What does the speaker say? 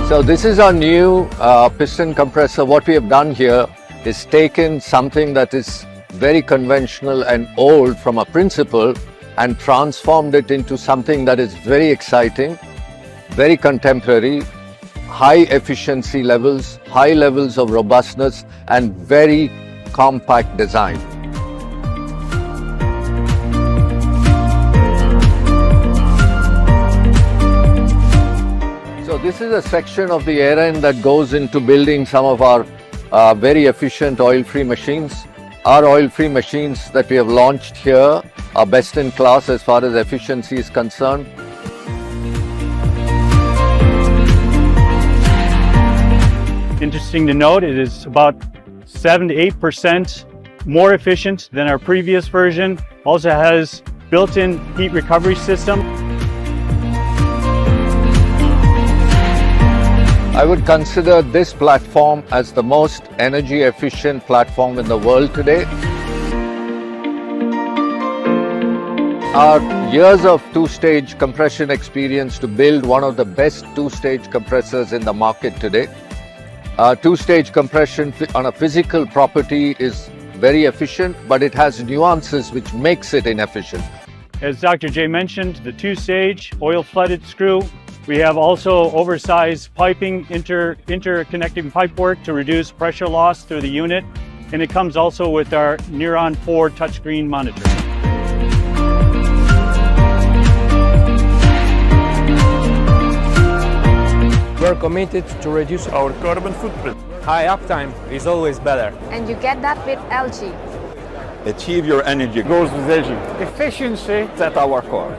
So this is our new piston compressor. What we have done here is taken something that is very conventional and old from a principle and transformed it into something that is very exciting, very contemporary, high efficiency levels, high levels of robustness, and very compact design. So this is a section of the air end that goes into building some of our very efficient oil-free machines. Our oil-free machines that we have launched here are best in class as far as efficiency is concerned. Interesting to note, it is about 7 to 8% more efficient than our previous version. Also has built-in heat recovery system. I would consider this platform as the most energy efficient platform in the world today. Our years of two-stage compression experience to build one of the best two-stage compressors in the market today. Two-stage compression on a physical property is very efficient, but it has nuances which makes it inefficient. As Dr. J mentioned, the two-stage oil-flooded screw. We have also oversized piping, interconnecting pipework to reduce pressure loss through the unit. And it comes also with our Neuron 4 touchscreen monitor. We're committed to reduce our carbon footprint. High uptime is always better. And you get that with ELGi. Achieve your energy goals with ELGi. Efficiency is at our core.